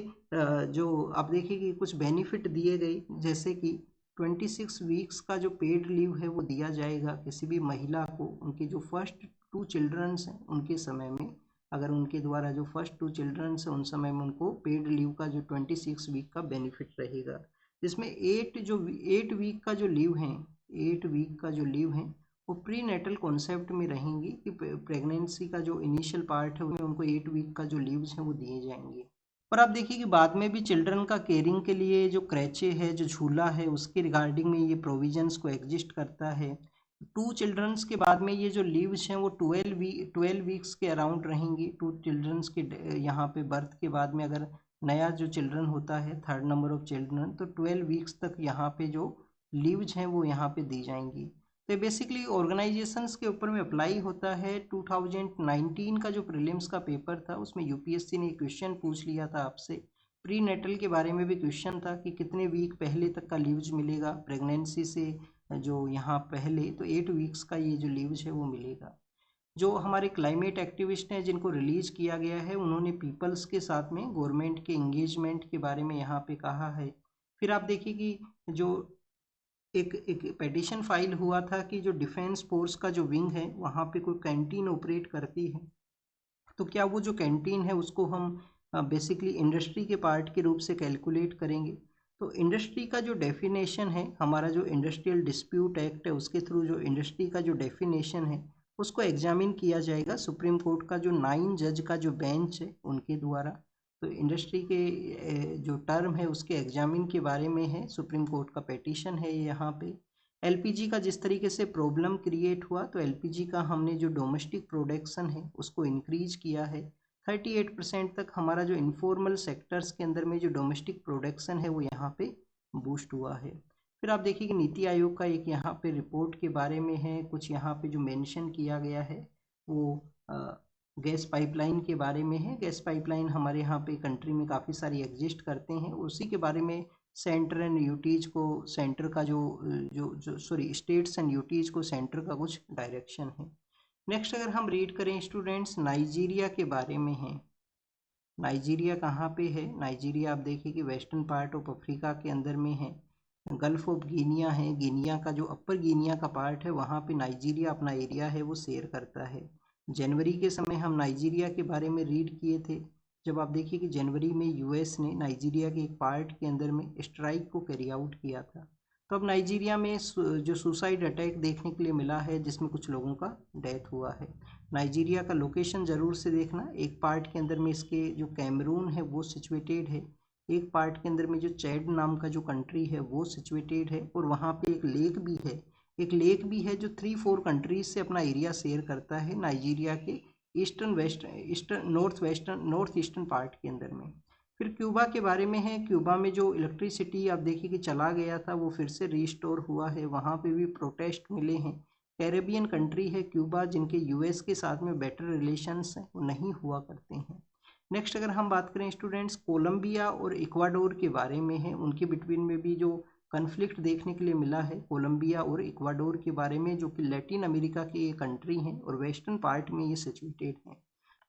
जो आप देखिए कि कुछ बेनिफिट दिए गए, जैसे कि 26 वीक्स का जो पेड लीव है वो दिया जाएगा किसी भी महिला को, उनके जो फर्स्ट 2 चिल्ड्रंस हैं उनके समय में, अगर उनके द्वारा जो फर्स्ट 2 चिल्ड्रंस हैं उन समय में उनको पेड लीव का जो 26 वीक का बेनिफिट रहेगा, जिसमें 8 वीक का जो लीव है, 8 वीक का जो लीव है वो प्री नेटल कॉन्सेप्ट में रहेंगी कि प्रेगनेंसी का जो इनिशियल पार्ट है उसमें उनको 8 वीक का जो लीव्स हैं वो दिए जाएंगे। पर आप देखिए कि बाद में भी चिल्ड्रन का केयरिंग के लिए जो क्रैचे है, जो झूला है, उसके रिगार्डिंग में ये प्रोविजंस को एग्जिस्ट करता है। 2 चिल्ड्रंस के बाद में ये जो लीव्स हैं वो 12 वीक्स के अराउंड रहेंगी। 2 चिल्ड्रंस के यहाँ पे बर्थ के बाद में अगर नया जो चिल्ड्रन होता है, थर्ड नंबर ऑफ चिल्ड्रन, तो 12 वीक्स तक यहाँ पे जो लीव्स हैं वो यहाँ पे दी जाएंगी। तो बेसिकली ऑर्गेनाइजेशंस के ऊपर में अप्लाई होता है। 2019 का जो प्रीलिम्स का पेपर था उसमें यूपीएससी ने क्वेश्चन पूछ लिया था आपसे, प्री नेटल के बारे में भी क्वेश्चन था कि कितने वीक पहले तक का लीव्स मिलेगा प्रेगनेंसी से, जो यहाँ पहले तो 8 वीक्स का ये जो लीव्स है वो मिलेगा। जो हमारे क्लाइमेट एक्टिविस्ट हैं जिनको रिलीज किया गया है, उन्होंने पीपल्स के साथ में गवर्नमेंट के एंगेजमेंट के बारे में यहाँ पे कहा है। फिर आप देखिए कि जो एक पेटिशन फाइल हुआ था कि जो डिफेंस फोर्स का जो विंग है वहाँ पे कोई कैंटीन ऑपरेट करती है, तो क्या वो जो कैंटीन है उसको हम बेसिकली इंडस्ट्री के पार्ट के रूप से कैलकुलेट करेंगे? तो इंडस्ट्री का जो डेफिनेशन है, हमारा जो इंडस्ट्रियल डिस्प्यूट एक्ट है उसके थ्रू जो इंडस्ट्री का जो डेफिनेशन है उसको एग्जामिन किया जाएगा सुप्रीम कोर्ट का जो 9 जज का जो बेंच है उनके द्वारा। तो इंडस्ट्री के जो टर्म है उसके एग्जामिन के बारे में है, सुप्रीम कोर्ट का पेटिशन है ये यहाँ पे। एलपीजी का जिस तरीके से प्रॉब्लम क्रिएट हुआ, तो एलपीजी का हमने जो डोमेस्टिक प्रोडक्शन है उसको इंक्रीज किया है। 38% तक हमारा जो इनफॉर्मल सेक्टर्स के अंदर में जो डोमेस्टिक प्रोडक्शन है वो यहाँ पे बूस्ट हुआ है। फिर आप देखिए कि नीति आयोग का एक यहाँ पे रिपोर्ट के बारे में है, कुछ यहाँ पे जो मेंशन किया गया है वो गैस पाइपलाइन के बारे में है। गैस पाइपलाइन हमारे यहाँ पे कंट्री में काफ़ी सारी एग्जिस्ट करते हैं, उसी के बारे में सेंटर एंड यूटीज को, सेंटर का सॉरी स्टेट्स एंड यूटीज को सेंटर का कुछ डायरेक्शन है। नेक्स्ट अगर हम रीड करें स्टूडेंट्स, नाइजीरिया के बारे में है। नाइजीरिया कहाँ पे है? नाइजीरिया आप देखिए कि वेस्टर्न पार्ट ऑफ अफ्रीका के अंदर में है। गल्फ ऑफ गिनिया है, गिनिया का जो अपर गिनिया का पार्ट है वहाँ पे नाइजीरिया अपना एरिया है वो शेयर करता है। जनवरी के समय हम नाइजीरिया के बारे में रीड किए थे, जब आप देखिए कि जनवरी में यूएस ने नाइजीरिया के एक पार्ट के अंदर में स्ट्राइक को कैरी आउट किया था। तो अब नाइजीरिया में जो सुसाइड अटैक देखने के लिए मिला है जिसमें कुछ लोगों का डेथ हुआ है। नाइजीरिया का लोकेशन ज़रूर से देखना, एक पार्ट के अंदर में इसके जो कैमरून है वो सिचुएटेड है, एक पार्ट के अंदर में जो चैड नाम का जो कंट्री है वो सिचुएटेड है, और वहाँ पे एक लेक भी है, एक लेक भी है जो 3-4 कंट्रीज से अपना एरिया शेयर करता है नाइजीरिया के नॉर्थ ईस्टर्न पार्ट के अंदर में। फिर क्यूबा के बारे में है, क्यूबा में जो इलेक्ट्रिसिटी आप देखिए कि चला गया था वो फिर से रिस्टोर हुआ है, वहाँ पे भी प्रोटेस्ट मिले हैं। कैरेबियन कंट्री है क्यूबा, जिनके यूएस के साथ में बेटर रिलेशंस हैं, वो नहीं हुआ करते हैं। नेक्स्ट अगर हम बात करें स्टूडेंट्स, कोलंबिया और इक्वाडोर के बारे में है, उनके बिटवीन में भी जो कन्फ्लिक्ट देखने के लिए मिला है कोलंबिया और इक्वाडोर के बारे में, जो कि लैटिन अमेरिका की एक कंट्री हैं और वेस्टर्न पार्ट में ये सिचुएटेड हैं।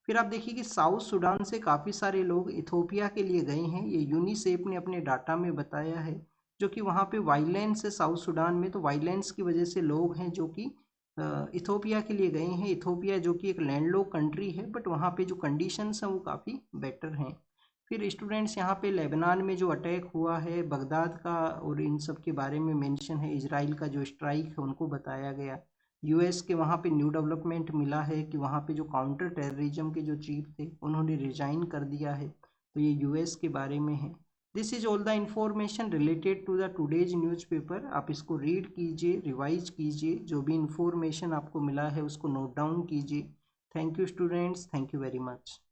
फिर आप देखिए कि साउथ सूडान से काफ़ी सारे लोग इथोपिया के लिए गए हैं, ये यूनिसेफ ने अपने डाटा में बताया है, जो कि वहाँ पे वायलेंस है साउथ सूडान में, तो वायलेंस की वजह से लोग हैं जो कि इथोपिया के लिए गए हैं। इथोपिया जो कि एक लैंडलॉक कंट्री है, बट वहाँ पे जो कंडीशंस हैं वो काफ़ी बेटर हैं। फिर स्टूडेंट्स यहाँ पे लेबनान में जो अटैक हुआ है बगदाद का, और इन सब के बारे में मेंशन है। इजराइल का जो स्ट्राइक है उनको बताया गया। यूएस के वहाँ पे न्यू डेवलपमेंट मिला है कि वहाँ पे जो काउंटर टेररिज्म के जो चीफ थे उन्होंने रिजाइन कर दिया है, तो ये यूएस के बारे में है। This is all the information related to the today's newspaper. आप इसको रीड कीजिए, रिवाइज कीजिए, जो भी इंफॉर्मेशन आपको मिला है उसको नोट डाउन कीजिए। Thank you students, thank you very much.